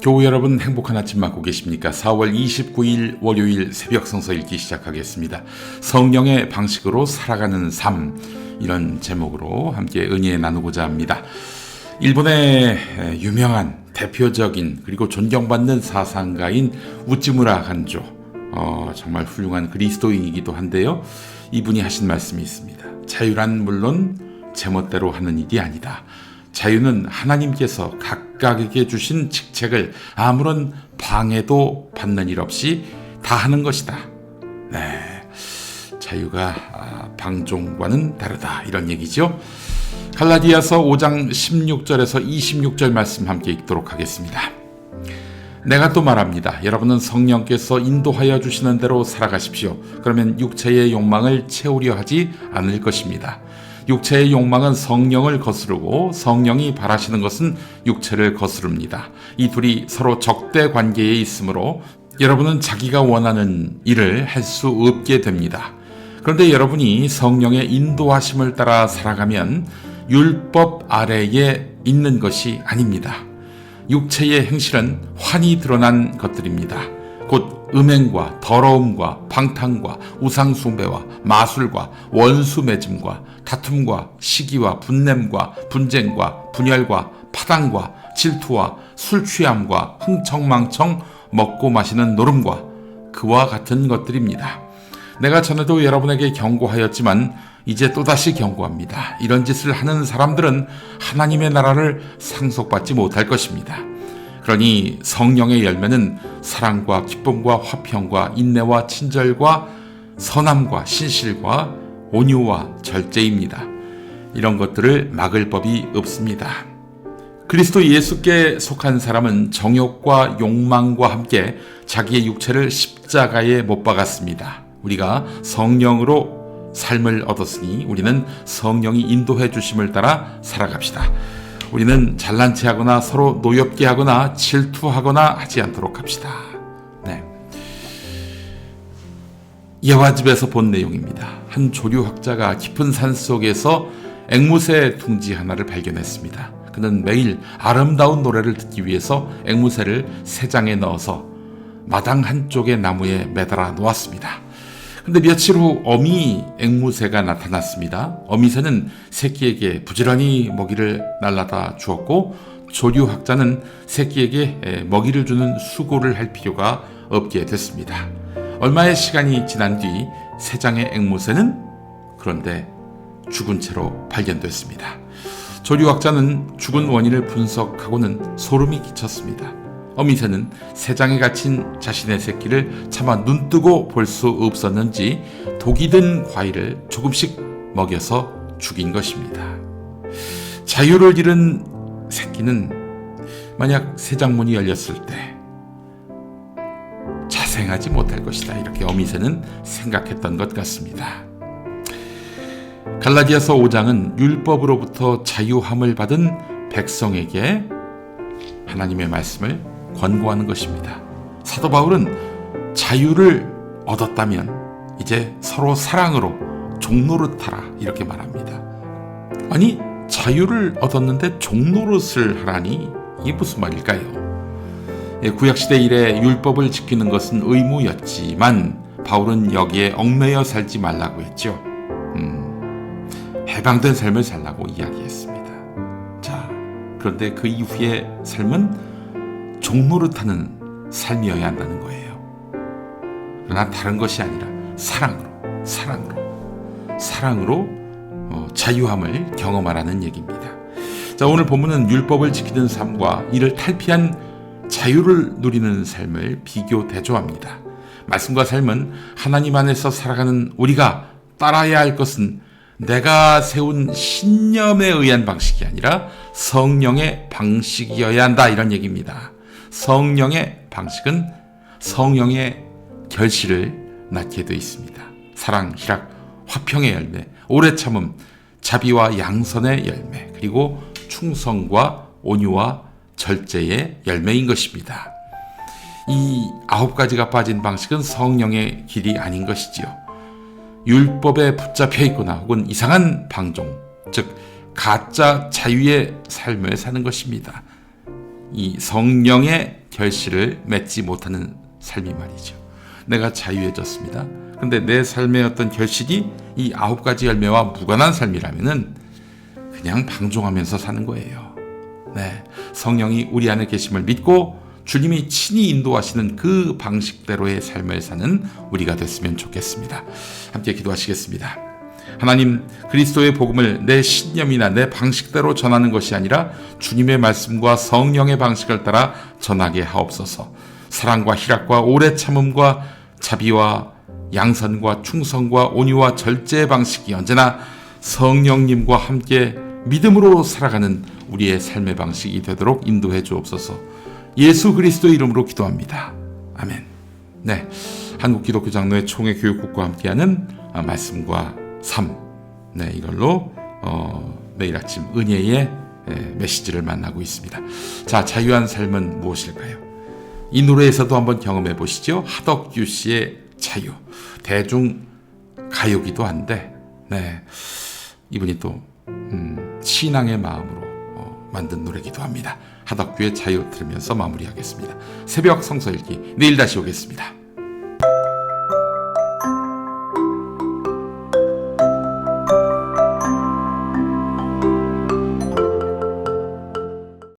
교우 여러분, 행복한 아침 맞고 계십니까? 4월 29일 월요일 새벽 성서 읽기 시작하겠습니다. 성령의 방식으로 살아가는 삶, 이런 제목으로 함께 은혜 나누고자 합니다. 일본의 유명한 대표적인 그리고 존경받는 사상가인 우찌무라 간조, 정말 훌륭한 그리스도인이기도 한데요. 이분이 하신 말씀이 있습니다. 자유란 물론 제멋대로 하는 일이 아니다. 자유는 하나님께서 각각에게 주신 직책을 아무런 방해도 받는 일 없이 다 하는 것이다. 네, 자유가 방종과는 다르다, 이런 얘기죠. 갈라디아서 5장 16절에서 26절 말씀 함께 읽도록 하겠습니다. 내가 또 말합니다. 여러분은 성령께서 인도하여 주시는 대로 살아가십시오. 그러면 육체의 욕망을 채우려 하지 않을 것입니다. 육체의 욕망은 성령을 거스르고 성령이 바라시는 것은 육체를 거스릅니다. 이 둘이 서로 적대 관계에 있으므로 여러분은 자기가 원하는 일을 할 수 없게 됩니다. 그런데 여러분이 성령의 인도하심을 따라 살아가면 율법 아래에 있는 것이 아닙니다. 육체의 행실은 환히 드러난 것들입니다. 곧 음행과 더러움과 방탕과 우상숭배와 마술과 원수맺음과 다툼과 시기와 분냄과 분쟁과 분열과 파당과 질투와 술취함과 흥청망청 먹고 마시는 노름과 그와 같은 것들입니다. 내가 전에도 여러분에게 경고하였지만 이제 또다시 경고합니다. 이런 짓을 하는 사람들은 하나님의 나라를 상속받지 못할 것입니다. 그러니 성령의 열매는 사랑과 기쁨과 화평과 인내와 친절과 선함과 신실과 온유와 절제입니다. 이런 것들을 막을 법이 없습니다. 그리스도 예수께 속한 사람은 정욕과 욕망과 함께 자기의 육체를 십자가에 못 박았습니다. 우리가 성령으로 삶을 얻었으니 우리는 성령이 인도해 주심을 따라 살아갑시다. 우리는 잘난 체하거나 서로 노엽게 하거나 질투하거나 하지 않도록 합시다. 네. 예화집에서 본 내용입니다. 한 조류학자가 깊은 산 속에서 앵무새 둥지 하나를 발견했습니다. 그는 매일 아름다운 노래를 듣기 위해서 앵무새를 새장에 넣어서 마당 한쪽의 나무에 매달아 놓았습니다. 근데 며칠 후 어미 앵무새가 나타났습니다. 어미새는 새끼에게 부지런히 먹이를 날라다 주었고 조류학자는 새끼에게 먹이를 주는 수고를 할 필요가 없게 됐습니다. 얼마의 시간이 지난 뒤 새장의 앵무새는 그런데 죽은 채로 발견됐습니다. 조류학자는 죽은 원인을 분석하고는 소름이 끼쳤습니다. 어미새는 새장에 갇힌 자신의 새끼를 차마 눈뜨고 볼 수 없었는지 독이 든 과일을 조금씩 먹여서 죽인 것입니다. 자유를 잃은 새끼는 만약 새장문이 열렸을 때 자생하지 못할 것이다, 이렇게 어미새는 생각했던 것 같습니다. 갈라디아서 5장은 율법으로부터 자유함을 받은 백성에게 하나님의 말씀을 권고하는 것입니다. 사도 바울은 자유를 얻었다면 이제 서로 사랑으로 종노릇하라, 이렇게 말합니다. 아니, 자유를 얻었는데 종노릇을 하라니 이게 무슨 말일까요? 구약시대 이래 율법을 지키는 것은 의무였지만 바울은 여기에 얽매여 살지 말라고 했죠. 해방된 삶을 살라고 이야기했습니다. 자, 그런데 그 이후의 삶은 종노릇하는 삶이어야 한다는 거예요. 그러나 다른 것이 아니라 사랑으로 자유함을 경험하라는 얘기입니다. 자, 오늘 본문은 율법을 지키는 삶과 이를 탈피한 자유를 누리는 삶을 비교 대조합니다. 말씀과 삶은 하나님 안에서 살아가는 우리가 따라야 할 것은 내가 세운 신념에 의한 방식이 아니라 성령의 방식이어야 한다, 이런 얘기입니다. 성령의 방식은 성령의 결실을 낳게 되어 있습니다. 사랑, 희락, 화평의 열매, 오래 참음, 자비와 양선의 열매, 그리고 충성과 온유와 절제의 열매인 것입니다. 이 9가지가 빠진 방식은 성령의 길이 아닌 것이지요. 율법에 붙잡혀 있거나 혹은 이상한 방종, 즉 가짜 자유의 삶을 사는 것입니다. 이 성령의 결실을 맺지 못하는 삶이 말이죠. 내가 자유해졌습니다. 그런데 내 삶의 어떤 결실이 이 9가지 열매와 무관한 삶이라면은 그냥 방종하면서 사는 거예요. 네, 성령이 우리 안에 계심을 믿고 주님이 친히 인도하시는 그 방식대로의 삶을 사는 우리가 됐으면 좋겠습니다. 함께 기도하시겠습니다. 하나님, 그리스도의 복음을 내 신념이나 내 방식대로 전하는 것이 아니라 주님의 말씀과 성령의 방식을 따라 전하게 하옵소서. 사랑과 희락과 오래 참음과 자비와 양선과 충성과 온유와 절제의 방식이 언제나 성령님과 함께 믿음으로 살아가는 우리의 삶의 방식이 되도록 인도해 주옵소서. 예수 그리스도의 이름으로 기도합니다. 아멘. 네, 한국기독교장로회 총회 교육국과 함께하는 말씀과 삶, 네, 이걸로 매일 아침 은혜의 메시지를 만나고 있습니다. 자, 자유한 삶은 무엇일까요? 이 노래에서도 한번 경험해 보시죠. 하덕규 씨의 자유. 대중 가요기도 한데, 네, 이분이 또 신앙의 마음으로 만든 노래기도 합니다. 하덕규의 자유 들으면서 마무리하겠습니다. 새벽 성서 읽기, 내일 다시 오겠습니다.